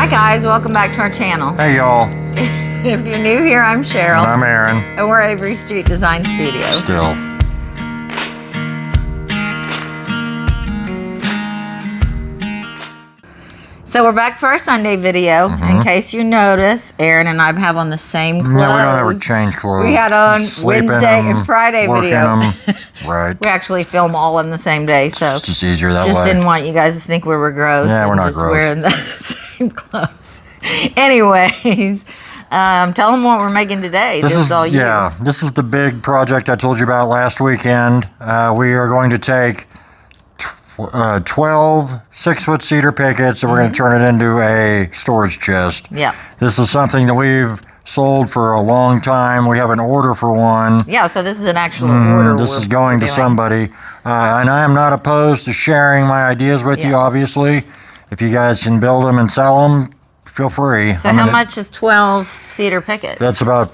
Hi guys, welcome back to our channel. Hey y'all. If you're new here, I'm Cheryl. And I'm Aaron. And we're at Avery Street Design Studio. Still. So we're back for our Sunday video. In case you notice, Aaron and I have on the same clothes. Yeah, we don't ever change clothes. We had on Sleep Wednesday in 'em, and Friday work video. in 'em. Right. We actually film all in the same day, so It's just easier that just way. didn't want you guys to think we were gross. Yeah, we're and not just gross. wearing the same clothes. Anyways, tell them what we're making today. This is all you. yeah. This is the big project I told you about last weekend. We are going to take 12 6-foot cedar pickets, and we're going to turn it into a storage chest. Yeah. This is something that we've sold for a long time. We have an order for one. Yeah, so this is an actual order. This is going to somebody. And I am not opposed to sharing my ideas with you, obviously. If you guys can build them and sell them, feel free. So how much is 12 cedar pickets? That's about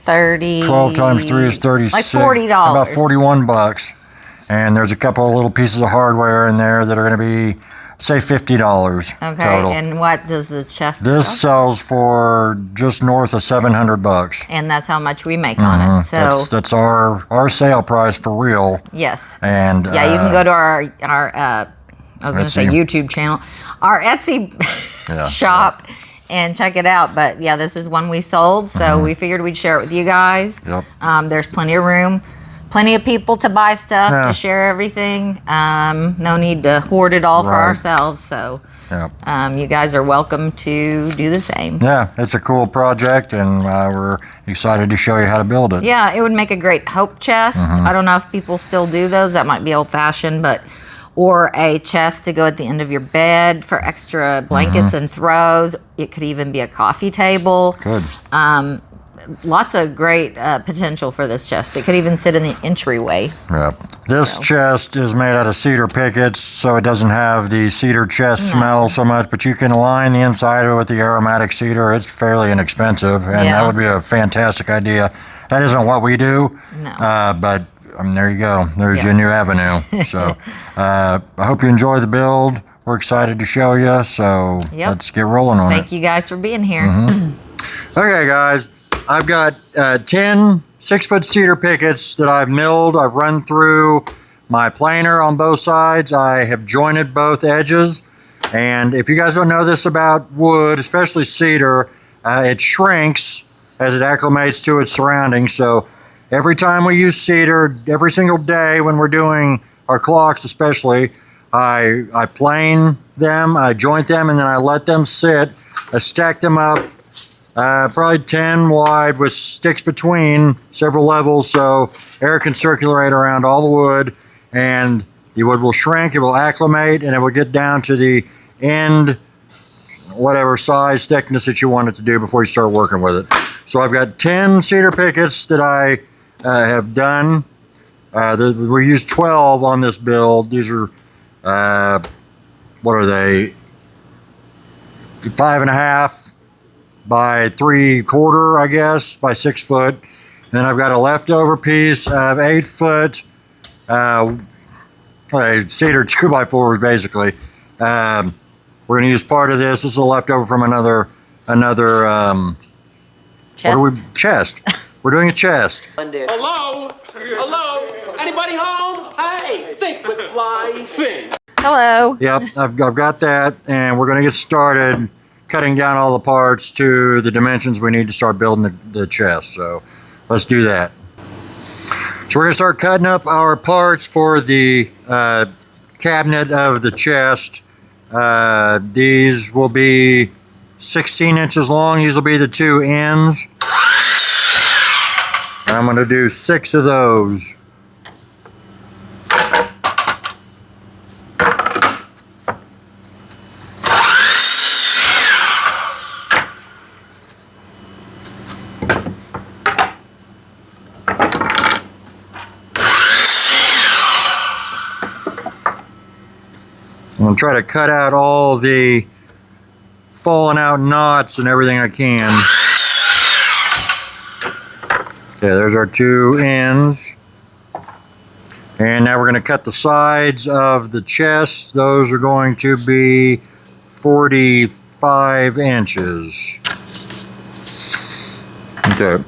30. 12 times 3 is 36. Like $40. About 41 bucks. And there's a couple of little pieces of hardware in there that are going to be, say, $50 Okay, total. and what does the chest This cost? sells for just north of 700 bucks. And that's how much we make on it. So That's our sale price for real. yes. And Yeah, you can go to our I was going to say Etsy. YouTube channel, our Etsy shop, and check it out. But yeah, this is one we sold, so we figured we'd share it with you guys. Yep. There's plenty of room, plenty of people to buy stuff, Yeah. to share everything. No need to hoard it all for Right. ourselves. So Yep. you guys are welcome to do the same. Yeah, it's a cool project, and we're excited to show you how to build it. Yeah, it would make a great hope chest. I don't know if people still do those. That might be old-fashioned, but or a chest to go at the end of your bed for extra blankets and throws. It could even be a coffee table. Good. Lots of great potential for this chest. It could even sit in the entryway. Yeah. This chest is made out of cedar pickets, so it doesn't have the cedar chest smell so much, but you can line the inside of it with the aromatic cedar. It's fairly inexpensive, and that would be a fantastic idea. That isn't what we do, but there you go. There's your new avenue. So I hope you enjoy the build. We're excited to show you, so let's get rolling on it. Thank you guys for being here. Okay, guys. I've got 10 6-foot cedar pickets that I've milled. I've run through my planer on both sides. I have jointed both edges. And if you guys don't know this about wood, especially cedar, it shrinks as it acclimates to its surroundings. So every time we use cedar, every single day when we're doing our clocks especially, I plane them, I joint them, and then I let them sit. I stack them up. Probably 10 wide with sticks between several levels, so air can circulate around all the wood, and the wood will shrink, it will acclimate, and it will get down to the end, whatever size, thickness that you want it to do before you start working with it. So I've got 10 cedar pickets that I have done. We used 12 on this build. These are, what are they? 5.5 by 3/4, I guess, by 6 foot. And then I've got a leftover piece of 8 foot cedar 2x4s, basically. We're going to use part of this. This is a leftover from another Chest. Chest. We're doing a chest. Hello? Hello? Anybody home? Hey, think with fly thing. Hello. Yep, I've got that, and we're going to get started cutting down all the parts to the dimensions we need to start building the chest. So let's do that. So we're going to start cutting up our parts for the cabinet of the chest. These will be 16 inches long. These will be the 2 ends. And I'm going to do 6 of those. I'm going to try to cut out all the falling out knots and everything I can. Okay, there's our 2 ends. And now we're going to cut the sides of the chest. Those are going to be 45 inches. Okay,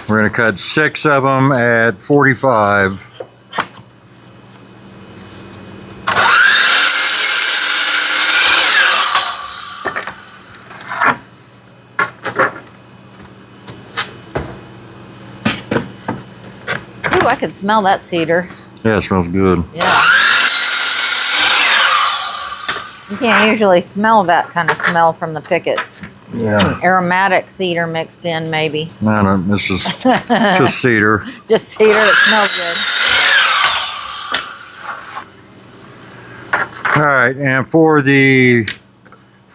we're gonna cut 6 of them at 45. Ooh, I could smell that cedar. Yeah, it smells good. Yeah. You can't usually smell that kind of smell from the pickets. Yeah. Some aromatic cedar mixed in, maybe. No, this is just cedar. Just cedar that smells good. All right, and for the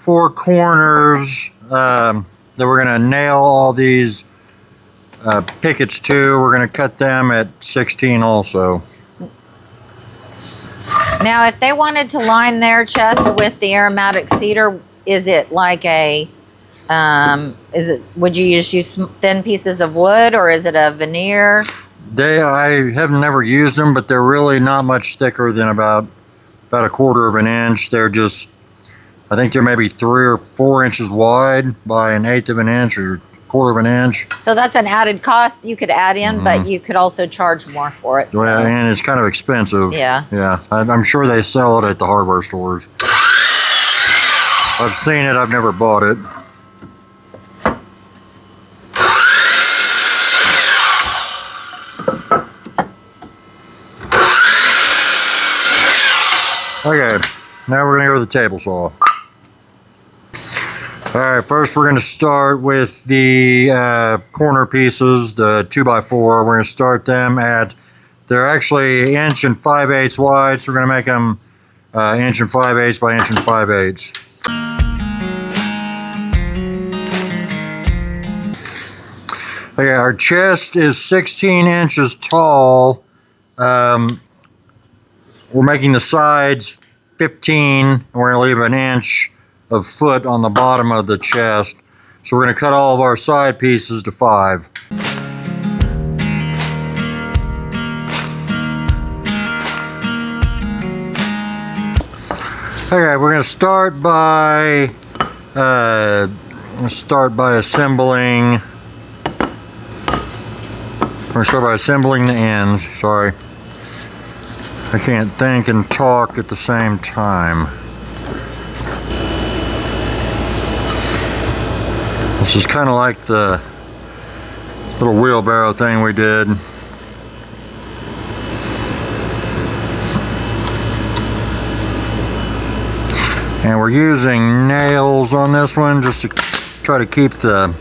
4 corners that we're gonna nail all these pickets to, we're gonna cut them at 16 also. Now, if they wanted to line their chest with the aromatic cedar, is it like a, would you use thin pieces of wood, or is it a veneer? I have never used them, but they're really not much thicker than about a 1/4 of an inch. They're just, I think they're maybe 3 or 4 inches wide by 1/8 of an inch or 1/4 of an inch. So that's an added cost you could add in, but you could also charge more for it. So. Well, and it's kind of expensive. Yeah. Yeah, I'm sure they sell it at the hardware stores. I've seen it, I've never bought it. Okay, now we're gonna go to the table saw. All right, first we're gonna start with the corner pieces, the 2x4. We're gonna start them at, they're actually 1 5/8 wide, so we're gonna make them 1 5/8 by 1 5/8. Okay, our chest is 16 inches tall. We're making the sides 15, and we're gonna leave 1 inch of foot on the bottom of the chest. So we're gonna cut all of our side pieces to 5. Okay, we're gonna start by assembling. We're gonna start by assembling the ends. Sorry, I can't think and talk at the same time. This is kind of like the little wheelbarrow thing we did. And we're using nails on this one just to try to keep the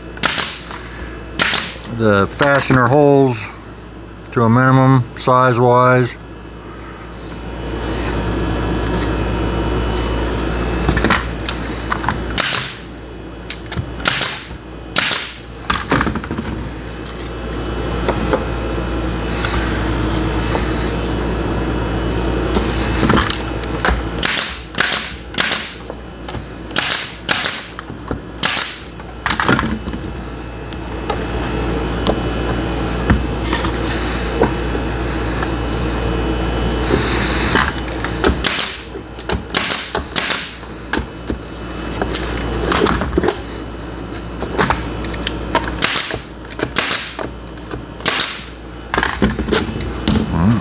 fastener holes to a minimum size-wise.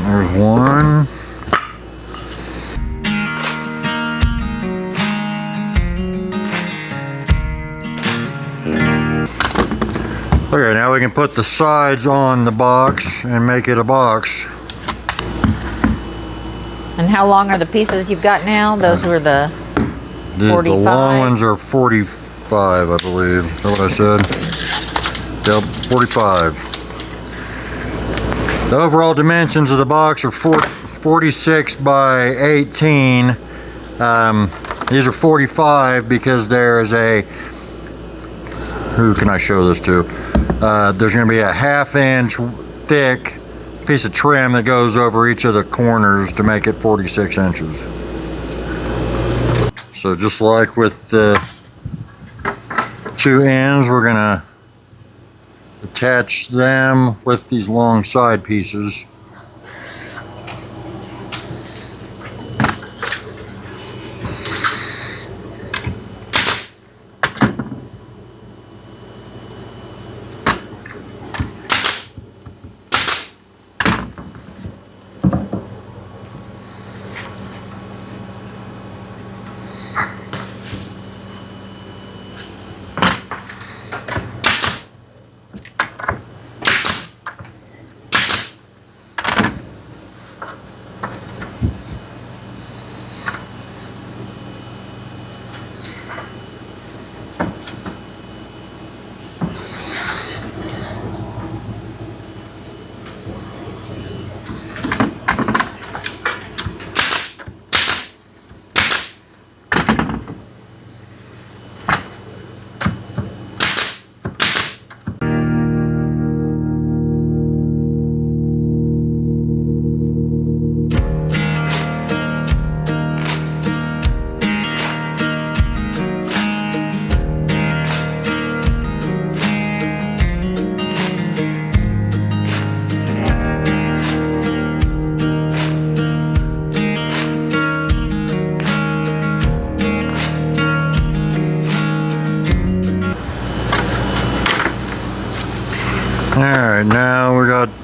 There's one. Okay, now we can put the sides on the box and make it a box. And how long are the pieces you've got now? Those were the 45? The long ones are 45, I believe. Is that what I said? Yep, 45. The overall dimensions of the box are 46 by 18. These are 45 because there's a, who can I show this to? There's going to be a 1/2 inch thick piece of trim that goes over each of the corners to make it 46 inches. So just like with the 2 ends, we're going to attach them with these long side pieces.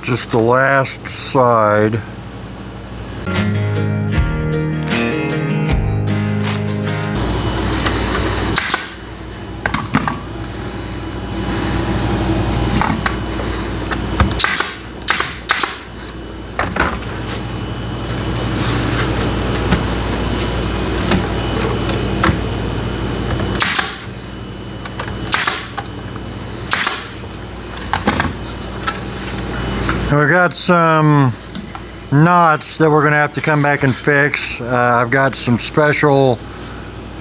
just the last side. We've got some knots that we're going to have to come back and fix. I've got some special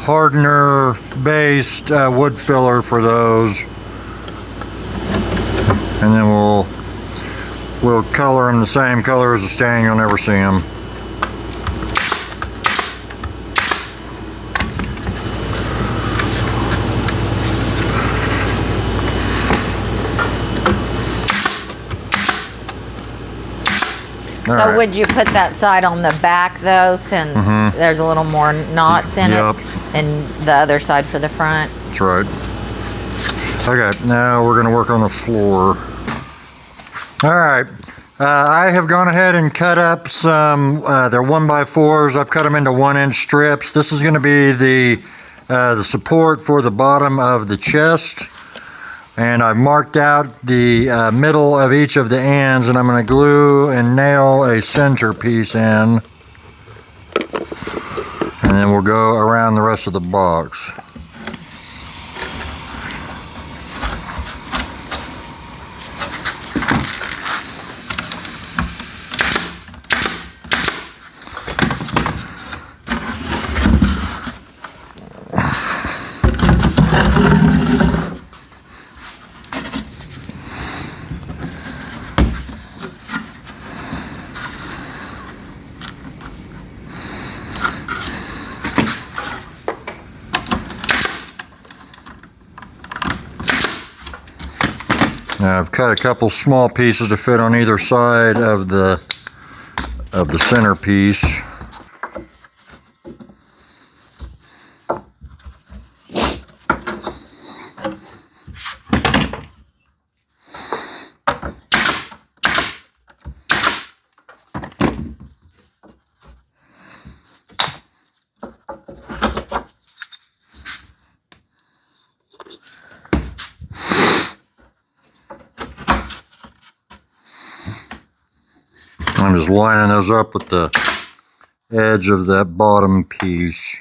hardener based wood filler for those, and then we'll color them the same color as the stand. You'll never see them. So right. would you put that side on the back though, since there's a little more knots in Yep. it, and the other side for the front? That's right. Okay, now we're going to work on the floor. All right, I have gone ahead and cut up some, they're 1x4s. I've cut them into 1-inch strips. This is going to be the support for the bottom of the chest. And I've marked out the middle of each of the ends, and I'm going to glue and nail a center piece in. And then we'll go around the rest of the box. Now I've cut a couple small pieces to fit on either side of the center piece. I'm just lining those up with the edge of that bottom piece.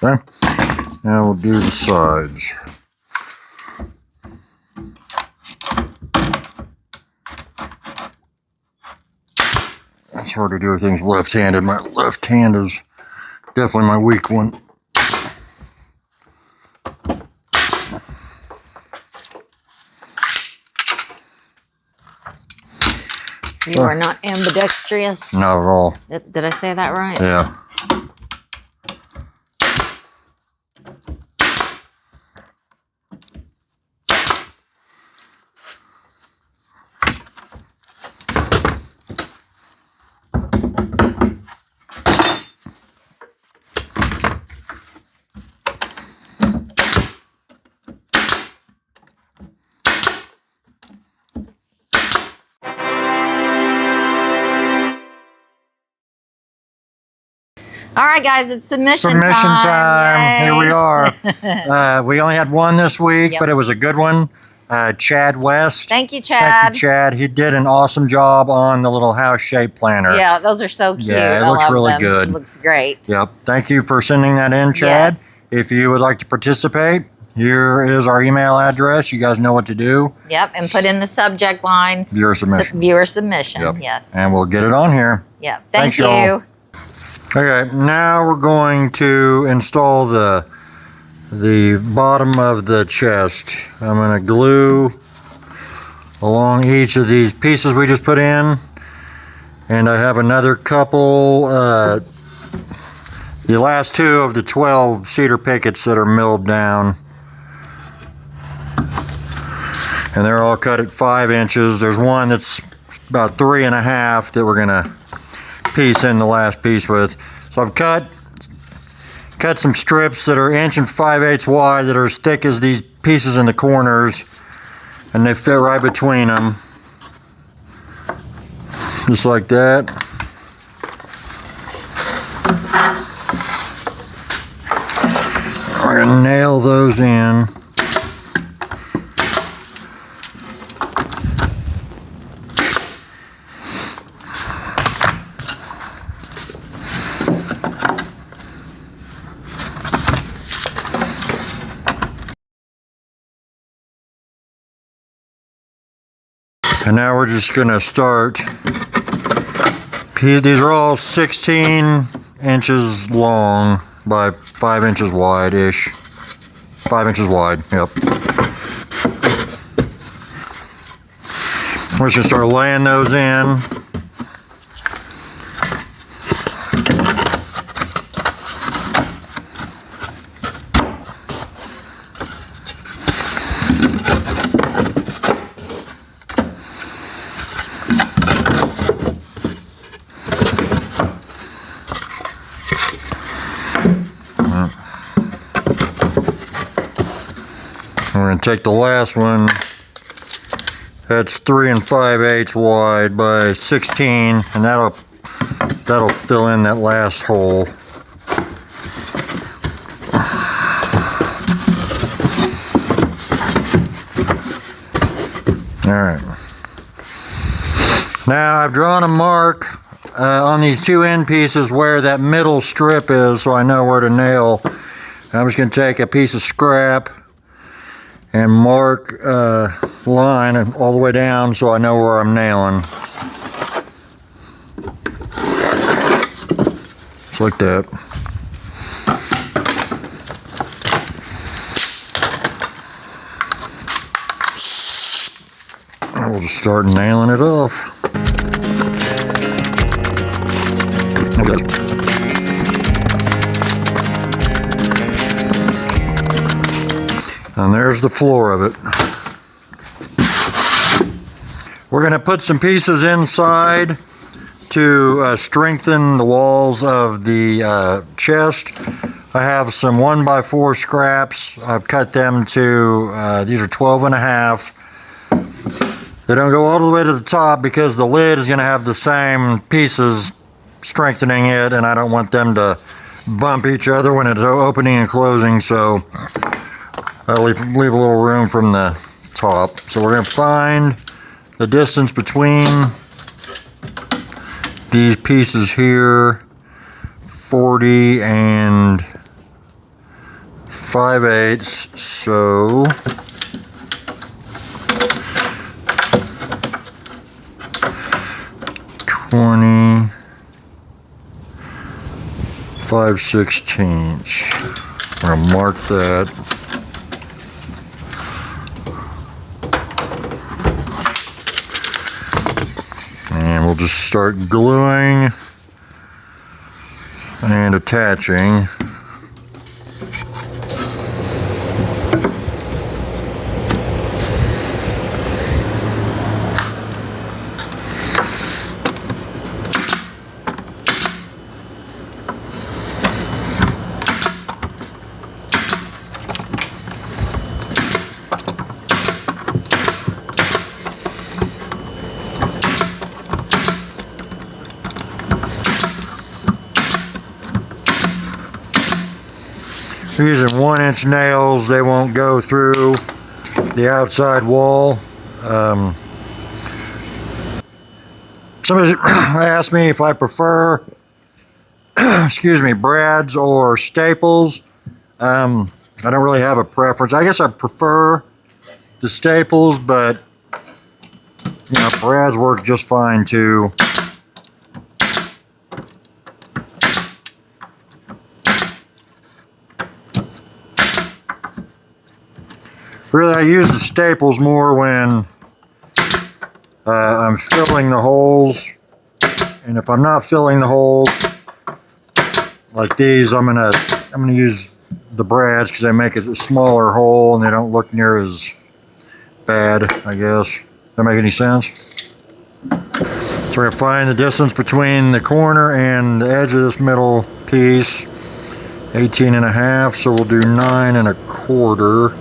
Okay, now we'll do the sides. It's hard to do things left-handed. My left hand is definitely my weak one. You are not ambidextrous. Not at all. Did I say that right? Yeah. All right, guys, it's submission Time. Yay. Here we are. We only had one this week, Yep. but it was a good one. Chad West. Thank you, Chad. Thank you, Chad. He did an awesome job on the little house shape planner. Yeah, those are so cute. Yeah, it I looks love really them. good. It looks great. Yep. Thank you for sending that in, Chad. Yes. If you would like to participate, here is our email address. You guys know what to do. Yep, and put in the subject line. Viewer submission. Viewer submission, Yep. yes. And we'll get it on here. Yep, Thanks, thank you. y'all. Okay, now we're going to install the bottom of the chest. I'm going to glue along each of these pieces we just put in. And I have another couple, the last 2 of the 12 cedar pickets that are milled down. And they're all cut at 5 inches. There's one that's about 3.5 that we're gonna piece in the last piece with. So I've cut some strips that are 1 5/8 wide that are as thick as these pieces in the corners, and they fit right between them. Just like that. We're gonna nail those in. And now we're just gonna start. These are all 16 inches long by 5 inches wide-ish. 5 inches wide, yep. We're just gonna start laying those in. We're going to take the last one, that's 3 5/8 wide by 16, and that'll fill in that last hole. Alright. Now I've drawn a mark on these 2 end pieces where that middle strip is, so I know where to nail. And I'm just going to take a piece of scrap and mark a line all the way down so I know where I'm nailing. Just like that. And we'll just start nailing it off. And there's the floor of it. We're going to put some pieces inside to strengthen the walls of the chest. I have some 1x4 scraps. I've cut them to, these are 12.5. They don't go all the way to the top because the lid is going to have the same pieces strengthening it, and I don't want them to bump each other when it's opening and closing, so I'll leave a little room from the top. So we're going to find the distance between these pieces here, 40 and 5/8, so $20, 5/16. We're going to mark that. And we'll just start gluing and attaching. Using 1-inch nails, they won't go through the outside wall. Somebody asked me if I prefer excuse me, brads or staples. I don't really have a preference. I guess I prefer the staples, but you know, brads work just fine too. Really, I use the staples more when I'm filling the holes, and if I'm not filling the holes like these, I'm gonna use the brads because they make it a smaller hole and they don't look near as bad, I guess. Does that make any sense? So we're gonna find the distance between the corner and the edge of this middle piece, 18.5. So we'll do 9.25.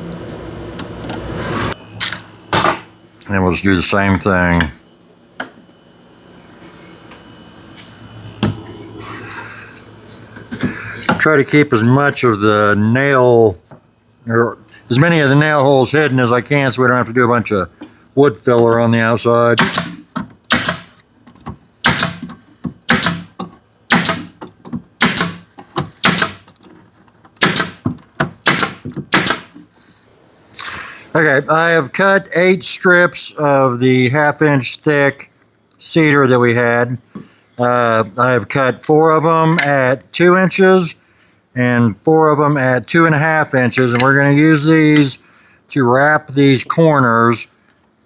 And we'll just do the same thing. Try to keep as much of the nail, or as many of the nail holes hidden as I can so we don't have to do a bunch of wood filler on the outside. Okay, I have cut 8 strips of the 1/2-inch thick cedar that we had. I have cut 4 of them at 2 inches and 4 of them at 2.5 inches, and we're going to use these to wrap these corners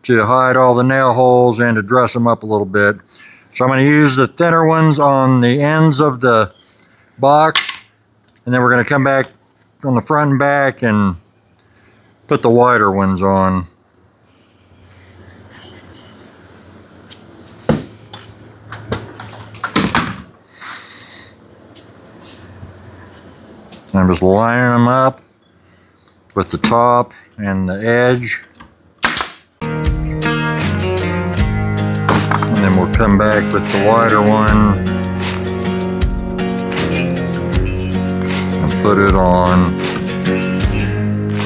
to hide all the nail holes and to dress them up a little bit. So I'm going to use the thinner ones on the ends of the box, and then we're going to come back on the front and back and put the wider ones on. I'm just lining them up with the top and the edge. And then we'll come back with the wider one and put it on.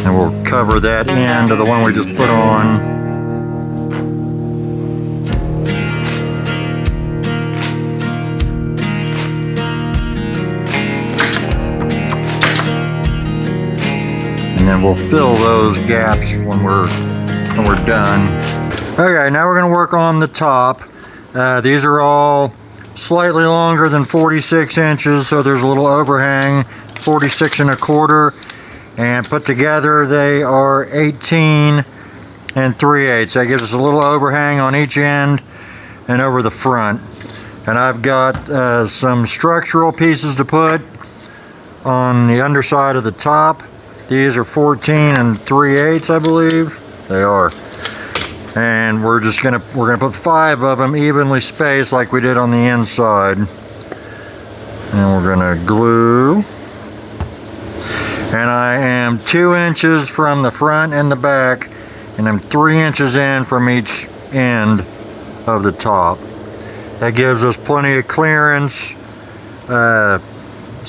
And we'll cover that end of the one we just put on. And then we'll fill those gaps when we're done. Okay, now we're going to work on the top. These are all slightly longer than 46 inches, so there's a little overhang, 46.25. And put together they are 18 3/8. That gives us a little overhang on each end and over the front. And I've got some structural pieces to put on the underside of the top. These are 14 3/8, I believe. They are. And we're gonna put 5 of them evenly spaced like we did on the inside. And we're gonna glue. And I am 2 inches from the front and the back, and I'm 3 inches in from each end of the top. That gives us plenty of clearance so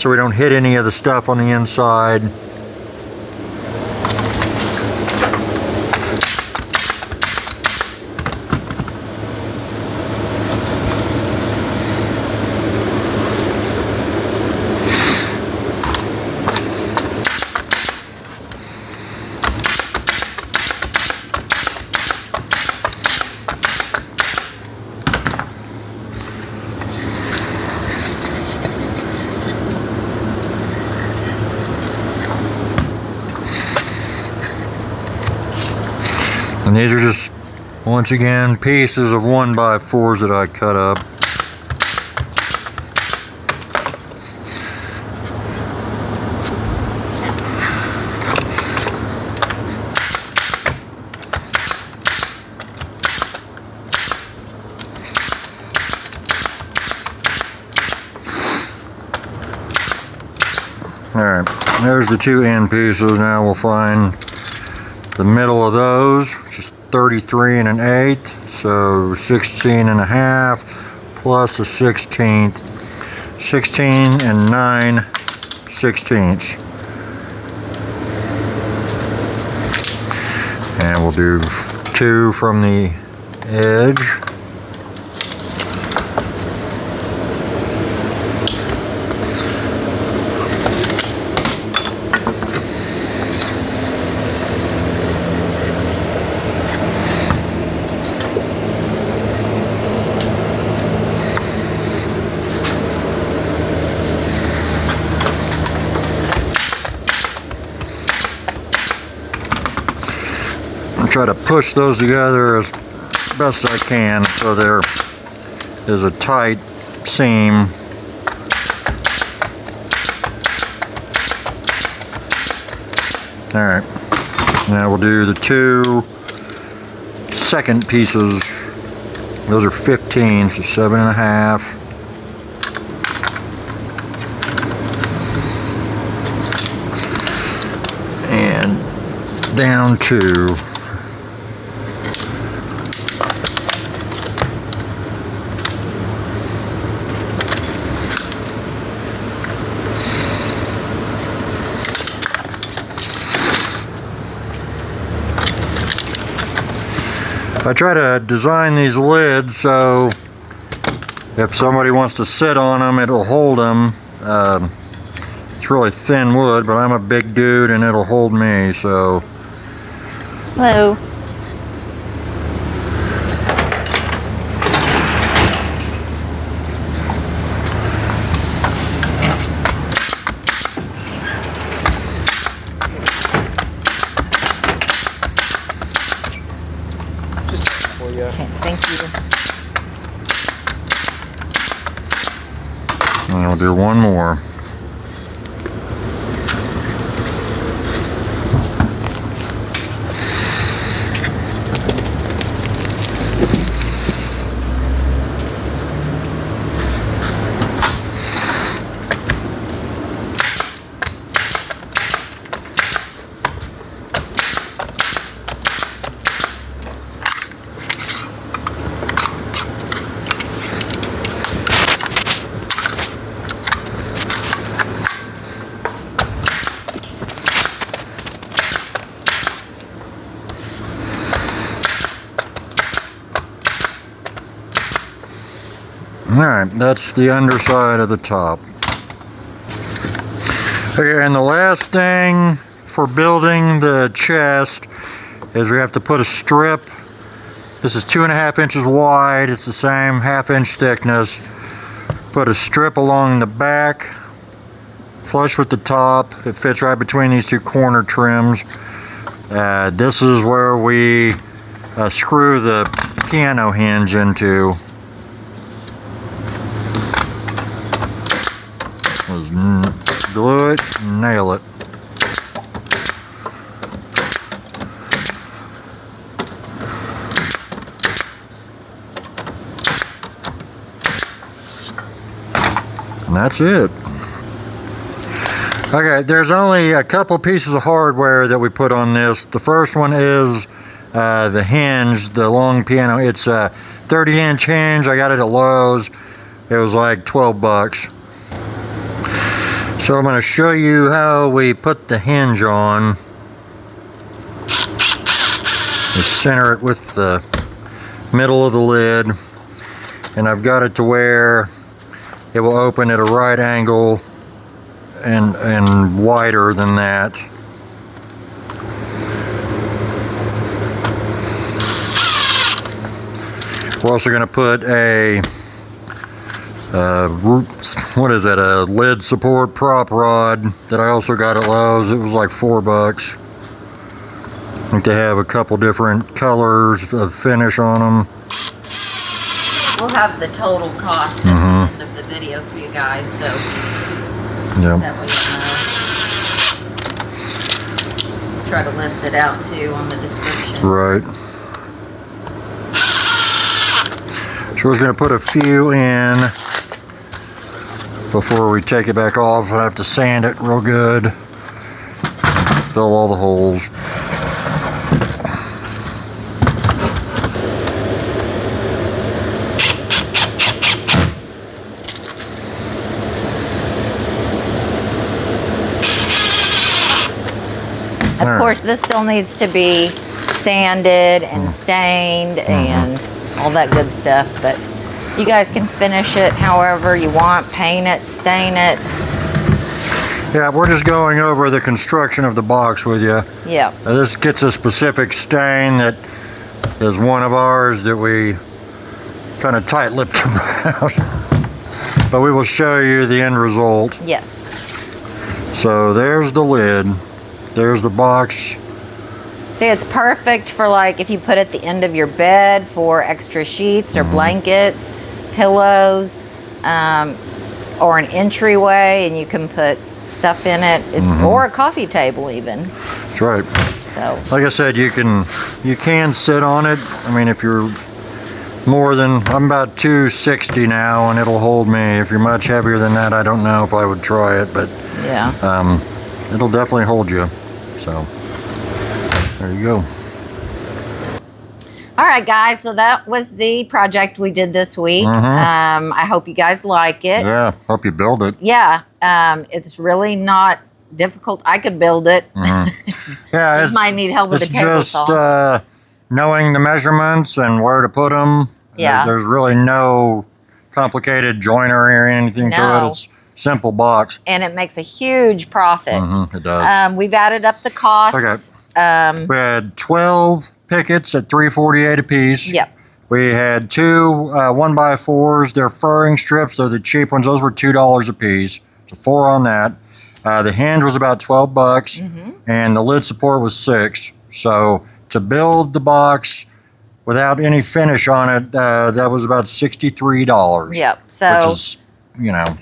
we don't hit any of the stuff on the inside. And these are just, once again, pieces of 1x4s that I cut up. Alright, there's the 2 end pieces. Now we'll find the middle of those, which is 33 1/8, so 16.5 plus a 16th, 16 9/16. And we'll do 2 from the edge. try to push those together as best I can so there is a tight seam. Alright, now we'll do the two second pieces. Those are 15, so 7.5. And down 2. I try to design these lids so if somebody wants to sit on them, it'll hold them. It's really thin wood, but I'm a big dude and it'll hold me, so. Hello. Okay, thank you. And I'll do one more. Alright, that's the underside of the top. Okay, and the last thing for building the chest is we have to put a strip. This is 2.5 inches wide. It's the same 1/2 inch thickness. Put a strip along the back, flush with the top. It fits right between these two corner trims. This is where we screw the piano hinge into. Glue it, nail it. And that's it. Okay, there's only a couple pieces of hardware that we put on this. The first one is the hinge, the long piano. It's a 30-inch hinge. I got it at Lowe's. It was like 12 bucks. So I'm going to show you how we put the hinge on. We center it with the middle of the lid, and I've got it to where it will open at a right angle and wider than that. We're also going to put a what is that, a lid support prop rod that I also got at Lowe's. It was like 4 bucks. I think they have a couple different colors of finish on them. We'll have the total cost at the end of the video for you guys, so Yep. that way you know. Try to list it out too on the description. Right. So we're going to put a few in before we take it back off. I have to sand it real good, fill all the holes. Of course, this still needs to be sanded and stained and all that good stuff, but you guys can finish it however you want, paint it, stain it. Yeah, we're just going over the construction of the box with you. Yeah. This gets a specific stain that is one of ours that we kind of tight-lipped about. But we will show you the end result. Yes. So there's the lid. There's the box See, it's perfect for like if you put at the end of your bed for extra sheets or blankets, pillows, or an entryway, and you can put stuff in it. It's or a coffee table even. That's right. So, Like I said, you can sit on it. I mean, if you're more than, I'm about 260 now, and it'll hold me. If you're much heavier than that, I don't know if I would try it, but yeah. it'll definitely hold you. So there you go. All right, guys. So that was the project we did this week. I hope you guys like it. Yeah, hope you build it. Yeah. It's really not difficult. I could build it. Yeah, Just might need help with the table just saw. knowing the measurements and where to put them. Yeah. There's really no complicated joinery or anything to No. it. It's simple box. And it makes a huge profit. It does. We've added up the costs. We had 12 pickets at $3.48 a piece. Yep. We had two 1x4s. They're furring strips. They're the cheap ones. Those were $2 a piece. So 4 on that. The hinge was about 12 bucks, and the lid support was $6. So to build the box without any finish on it, that was about $63. Yep. So which is, you know,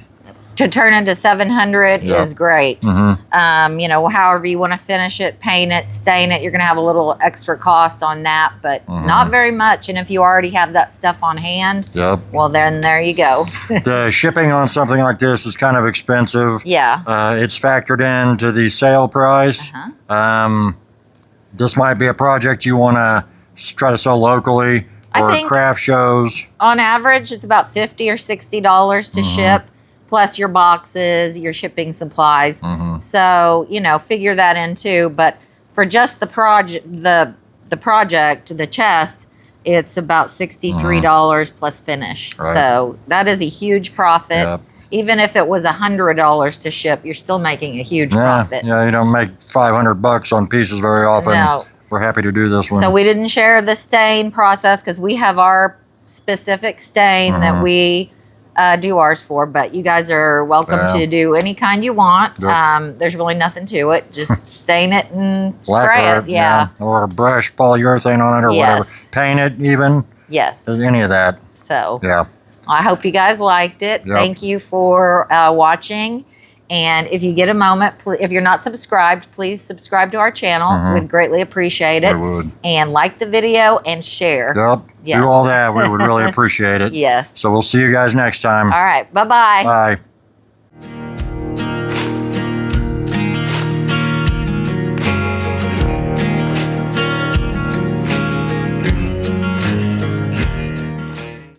to turn into 700 Yeah. is great. You know, however you want to finish it, paint it, stain it, you're going to have a little extra cost on that, but not very much. And if you already have that stuff on hand, yep. well, then there you go. The shipping on something like this is kind of expensive. Yeah. It's factored into the sale price. This might be a project you want to try to sell locally I or think- craft shows. On average, it's about $50 or $60 to ship, plus your boxes, your shipping supplies. So, you know, figure that in too. But for just the project, the chest, it's about $63 plus finish. Right. So that is a huge profit. Yep. Even if it was $100 to ship, you're still making a huge profit. Yeah, you don't make 500 bucks on pieces very often. No. We're happy to do this one. So we didn't share the stain process because we have our specific stain that we do ours for, but you guys are welcome Yeah. to do any kind you want. Yep. There's really nothing to it. Just stain it and spray Lacquer it. Yeah. Or brush polyurethane on it or whatever. Yes. Paint it even. Yes. Any of that. So Yeah. I hope you guys liked it. Yep. Thank you for watching. And if you get a moment, if you're not subscribed, please subscribe to our channel. We'd greatly appreciate it. We would. And like the video and share. Yep. Yes. Do all that. We would really appreciate it. Yes. So we'll see you guys next time. All right. Bye-bye. Bye.